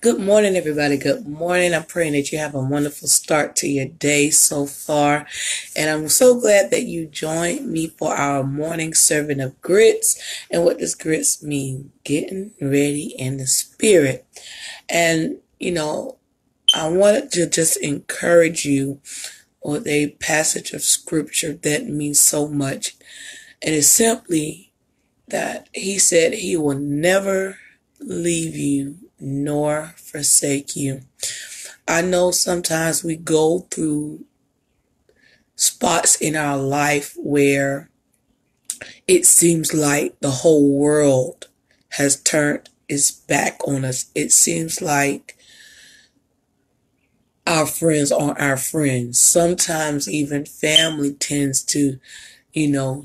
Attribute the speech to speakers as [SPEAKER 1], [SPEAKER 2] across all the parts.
[SPEAKER 1] Good morning, everybody. Good morning. I'm praying that you have a wonderful start to your day so far. And I'm so glad that you joined me for our morning serving of grits. And what does grits mean? Getting ready in the spirit. And, I wanted to just encourage you with a passage of scripture that means so much. And it's simply that he said he will never leave you nor forsake you. I know sometimes we go through spots in our life where it seems like the whole world has turned its back on us. It seems like our friends aren't our friends. Sometimes even family tends to,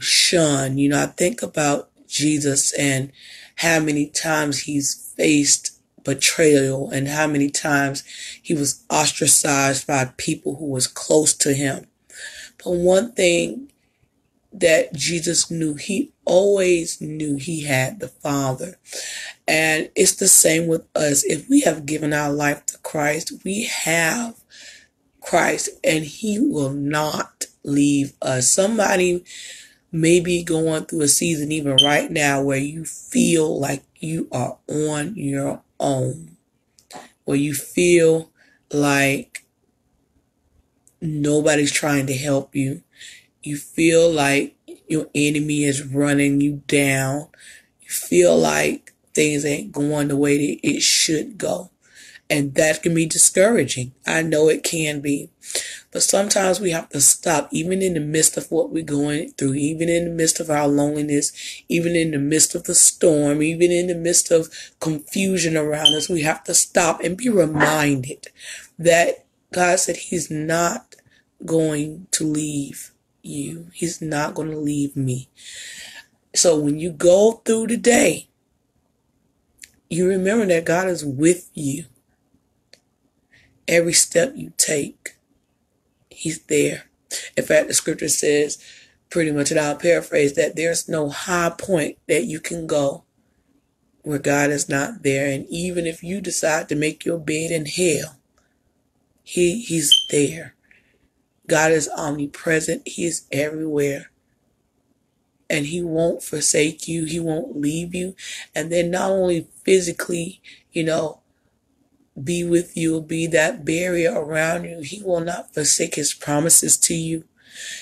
[SPEAKER 1] shun. I think about Jesus and how many times he's faced betrayal and how many times he was ostracized by people who was close to him. But one thing that Jesus knew, he always knew he had the Father. And it's the same with us. If we have given our life to Christ, we have Christ and he will not leave us. Somebody may be going through a season even right now where you feel like you are on your own, where you feel like nobody's trying to help you. You feel like your enemy is running you down. You feel like things ain't going the way that it should go. And that can be discouraging. I know it can be. But sometimes we have to stop, even in the midst of what we're going through, even in the midst of our loneliness, even in the midst of the storm, even in the midst of confusion around us. We have to stop and be reminded that God said he's not going to leave you. He's not going to leave me. So when you go through the day, you remember that God is with you. Every step you take, he's there. In fact, the scripture says, pretty much, and I'll paraphrase, that there's no high point that you can go where God is not there. And even if you decide to make your bed in hell, he's there. God is omnipresent. He is everywhere. And he won't forsake you. He won't leave you. And then not only physically, be with you, be that barrier around you. He will not forsake his promises to you.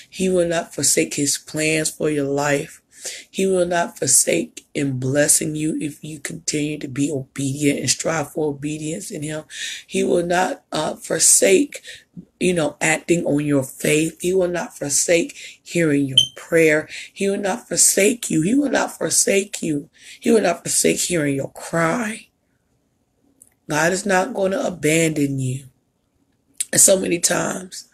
[SPEAKER 1] He will not forsake his plans for your life. He will not forsake in blessing you if you continue to be obedient and strive for obedience in him. He will not forsake, acting on your faith. He will not forsake hearing your prayer. He will not forsake you. He will not forsake you. He will not forsake hearing your cry. God is not going to abandon you. And so many times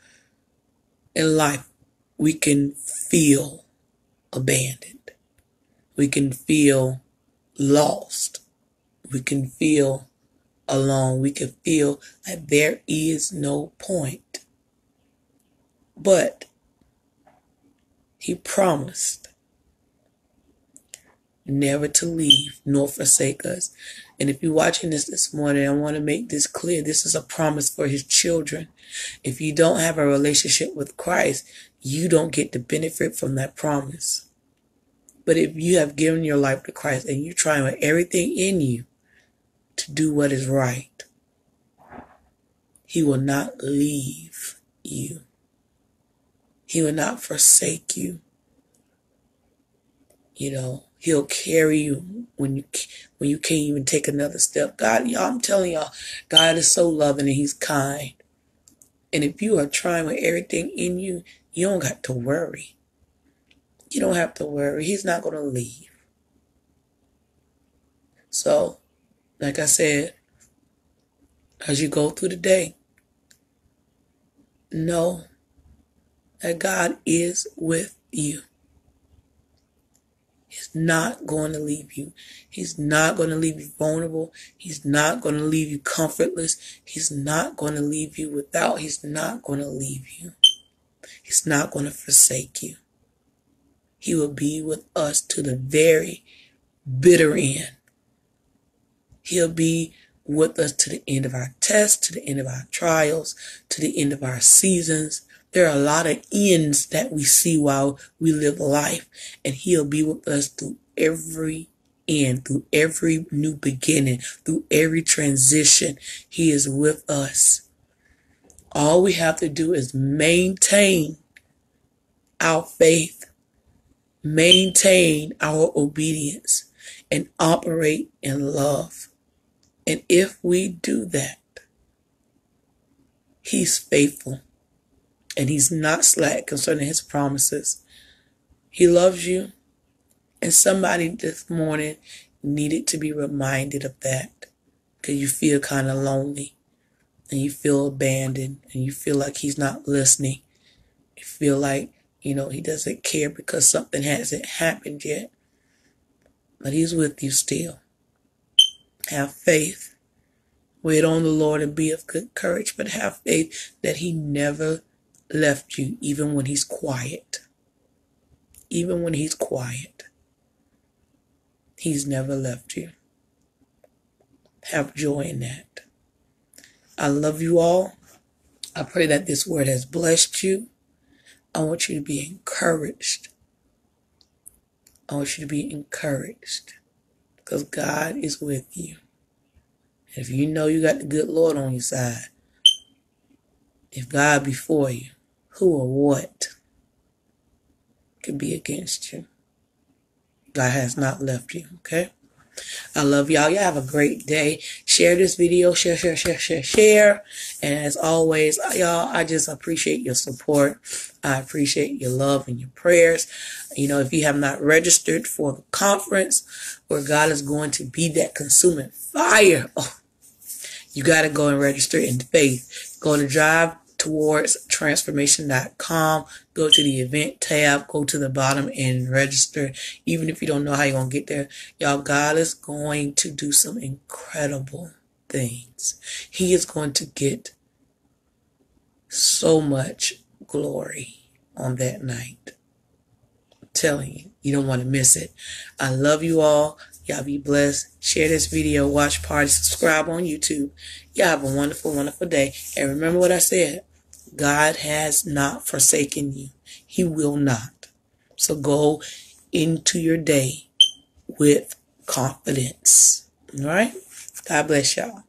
[SPEAKER 1] in life, we can feel abandoned. We can feel lost. We can feel alone. We can feel like there is no point. But he promised never to leave nor forsake us. And if you're watching this morning, I want to make this clear. This is a promise for his children. If you don't have a relationship with Christ, you don't get the benefit from that promise. But if you have given your life to Christ and you're trying with everything in you to do what is right, he will not leave you. He will not forsake you. He'll carry you when you can't even take another step. God, y'all, I'm telling y'all, God is so loving and he's kind. And if you are trying with everything in you, you don't got to worry. You don't have to worry. He's not going to leave. So, like I said, as you go through the day, know that God is with you. He's not going to leave you. He's not going to leave you vulnerable. He's not going to leave you comfortless. He's not going to leave you without. He's not going to leave you. He's not going to forsake you. He will be with us to the very bitter end. He'll be with us to the end of our tests, to the end of our trials, to the end of our seasons. There are a lot of ends that we see while we live life, and he'll be with us through every end, through every new beginning, through every transition. He is with us. All we have to do is maintain our faith, maintain our obedience, and operate in love. And if we do that, he's faithful and he's not slack concerning his promises. He loves you, and somebody this morning needed to be reminded of that, because you feel kind of lonely and you feel abandoned and you feel like he's not listening. You feel like, he doesn't care because something hasn't happened yet. But he's with you still. Have faith. Wait on the Lord and be of good courage, but have faith that he never left you, even when he's quiet. Even when he's quiet, he's never left you. Have joy in that. I love you all. I pray that this word has blessed you. I want you to be encouraged. I want you to be encouraged because God is with you. If you know you got the good Lord on your side, if God be for you, who or what could be against you? God has not left you, okay? I love y'all. Y'all have a great day. Share this video. Share. And as always, y'all, I just appreciate your support. I appreciate your love and your prayers. If you have not registered for the conference where God is going to be that consuming fire, you got to go and register in faith. Go to drive towards transformation.com. Go to the event tab. Go to the bottom and register. Even if you don't know how you're going to get there. Y'all, God is going to do some incredible things. He is going to get so much glory on that night. I'm telling you, you don't want to miss it. I love you all. Y'all be blessed. Share this video. Watch party. Subscribe on YouTube. Y'all have a wonderful, wonderful day. And remember what I said. God has not forsaken you. He will not. So go into your day with confidence. All right? God bless y'all.